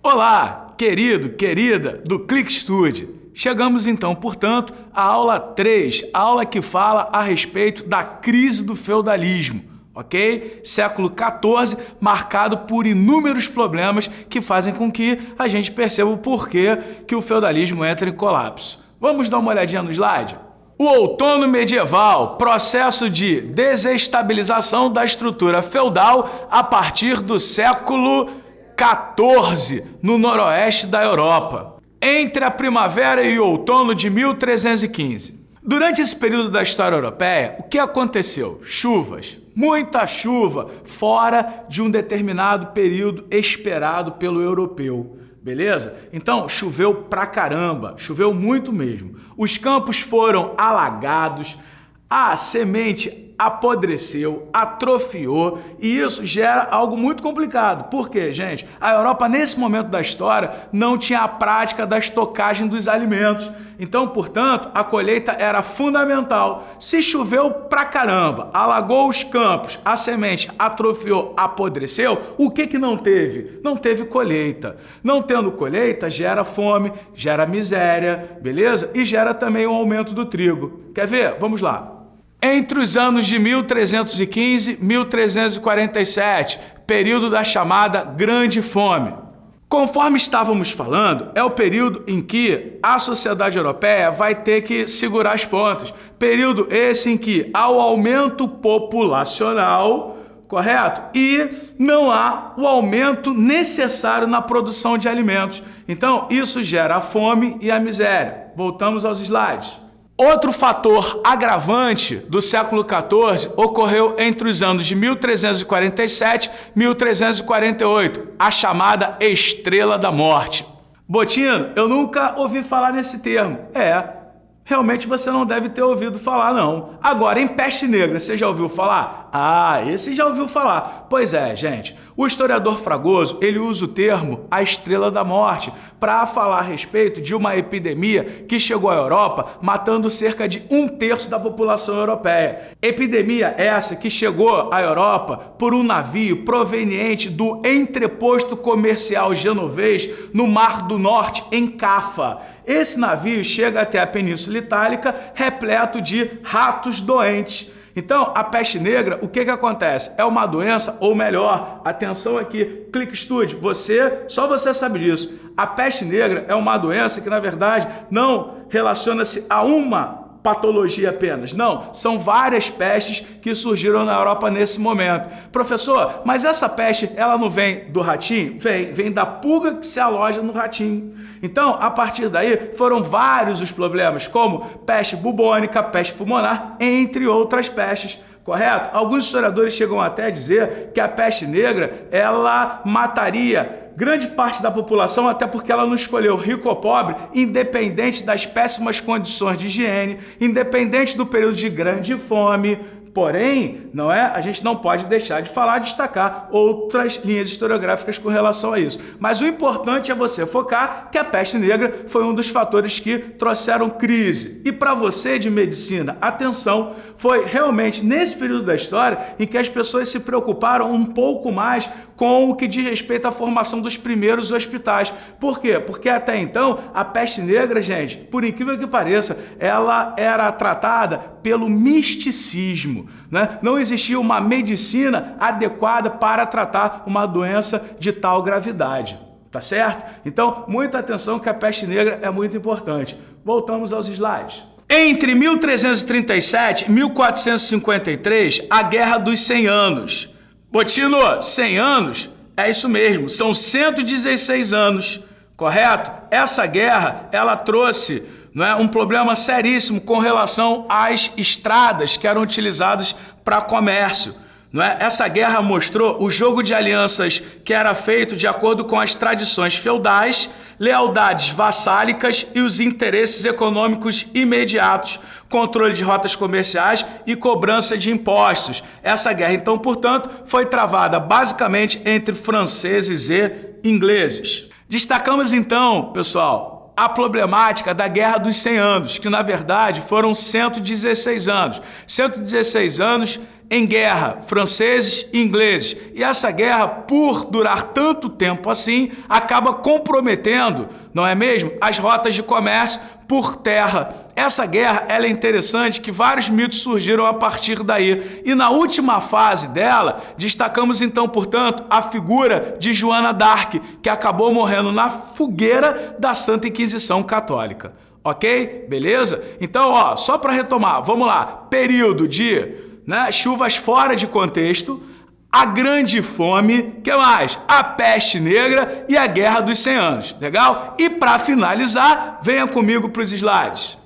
Olá, querido, querida do ClickStudy. Chegamos então, portanto, à aula 3, a aula que fala a respeito da crise do feudalismo, ok? Século XIV, marcado por inúmeros problemas que fazem com que a gente perceba o porquê que o feudalismo entra em colapso. Vamos dar uma olhadinha no slide? O outono medieval, processo de desestabilização da estrutura feudal a partir do século XIV, no noroeste da Europa, entre a primavera e o outono de 1315. Durante esse período da história europeia, o que aconteceu? Chuvas, muita chuva, fora de um determinado período esperado pelo europeu. Beleza? Então, choveu pra caramba, choveu muito mesmo. Os campos foram alagados, a semente apodreceu, atrofiou, e isso gera algo muito complicado. Por quê, gente? A Europa, nesse momento da história, não tinha a prática da estocagem dos alimentos. Então, portanto, a colheita era fundamental. Se choveu pra caramba, alagou os campos, a semente atrofiou, apodreceu, o que não teve? Não teve colheita. Não tendo colheita, gera fome, gera miséria, beleza? E gera também o aumento do trigo. Quer ver? Vamos lá. Entre os anos de 1315 e 1347, período da chamada Grande Fome. Conforme estávamos falando, é o período em que a sociedade europeia vai ter que segurar as pontas. Período esse em que há o aumento populacional, correto? E não há o aumento necessário na produção de alimentos. Então, isso gera a fome e a miséria. Voltamos aos slides. Outro fator agravante do século XIV ocorreu entre os anos de 1347 e 1348, a chamada Estrela da Morte. Botino, eu nunca ouvi falar nesse termo. Realmente você não deve ter ouvido falar, não. Agora, em peste negra, você já ouviu falar? Ah, esse já ouviu falar. Pois é, gente. O historiador Fragoso, ele usa o termo a Estrela da Morte para falar a respeito de uma epidemia que chegou à Europa, matando cerca de 1/3 da população europeia. Epidemia essa que chegou à Europa por um navio proveniente do entreposto comercial genovês no Mar do Norte, em Cafa. Esse navio chega até a Península Itálica repleto de ratos doentes. Então, a peste negra, o que acontece? É uma doença, ou melhor, atenção aqui, ClickStudy, só você sabe disso. A peste negra é uma doença que, na verdade, não relaciona-se a uma patologia apenas. Não, são várias pestes que surgiram na Europa nesse momento. Professor, mas essa peste, ela não vem do ratinho? Vem da pulga que se aloja no ratinho. Então, a partir daí, foram vários os problemas, como peste bubônica, peste pulmonar, entre outras pestes. Correto? Alguns historiadores chegam até a dizer que a peste negra, ela mataria grande parte da população, até porque ela não escolheu rico ou pobre, independente das péssimas condições de higiene, independente do período de grande fome. Porém, a gente não pode deixar de destacar outras linhas historiográficas com relação a isso. Mas o importante é você focar que a peste negra foi um dos fatores que trouxeram crise. E para você de medicina, atenção, foi realmente nesse período da história em que as pessoas se preocuparam um pouco mais com o que diz respeito à formação dos primeiros hospitais. Por quê? Porque até então, a peste negra, gente, por incrível que pareça, ela era tratada pelo misticismo, né? Não existia uma medicina adequada para tratar uma doença de tal gravidade, tá certo? Então, muita atenção que a peste negra é muito importante. Voltamos aos slides. Entre 1337 e 1453, a Guerra dos 100 Anos. Botino, 100 anos? É isso mesmo, são 116 anos, correto? Essa guerra, ela trouxe um problema seríssimo com relação às estradas que eram utilizadas para comércio. Essa guerra mostrou o jogo de alianças que era feito de acordo com as tradições feudais, lealdades vassálicas e os interesses econômicos imediatos, controle de rotas comerciais e cobrança de impostos. Essa guerra, então, portanto, foi travada basicamente entre franceses e ingleses. Destacamos, então, pessoal, a problemática da Guerra dos 100 Anos, que na verdade foram 116 anos. 116 anos em guerra, franceses e ingleses. E essa guerra, por durar tanto tempo assim, acaba comprometendo, não é mesmo, as rotas de comércio por terra. Essa guerra ela é interessante que vários mitos surgiram a partir daí. E na última fase dela, destacamos então, portanto, a figura de Joana d'Arc, que acabou morrendo na fogueira da Santa Inquisição Católica. Ok? Beleza? Então, ó, só para retomar, vamos lá. Período de chuvas fora de contexto, a Grande Fome, que mais? A Peste Negra e a Guerra dos 100 Anos, legal? E para finalizar, venha comigo para os slides.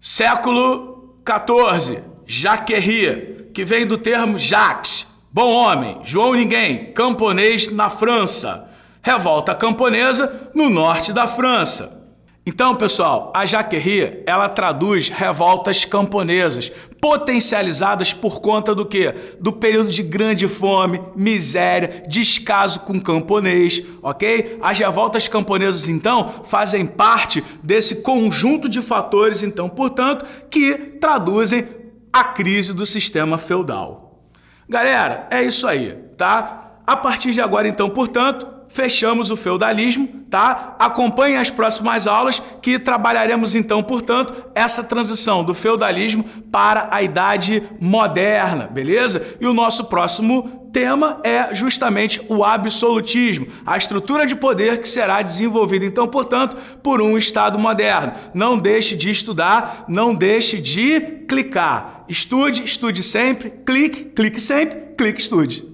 Século XIV, Jacquerie, que vem do termo Jacques, bom homem, João Ninguém, camponês na França. Revolta camponesa no norte da França. Então, pessoal, a Jacquerie, ela traduz revoltas camponesas, potencializadas por conta do quê? Do período de grande fome, miséria, descaso com o camponês, ok? As revoltas camponesas, então, fazem parte desse conjunto de fatores, então, portanto, que traduzem a crise do sistema feudal. Galera, é isso aí, tá? A partir de agora, então, portanto, fechamos o feudalismo, tá? Acompanhem as próximas aulas que trabalharemos então, portanto, essa transição do feudalismo para a Idade Moderna, beleza? E o nosso próximo tema é justamente o absolutismo, a estrutura de poder que será desenvolvida então, portanto, por um Estado moderno. Não deixe de estudar, não deixe de clicar. Estude, estude sempre, clique, clique sempre, clique, estude.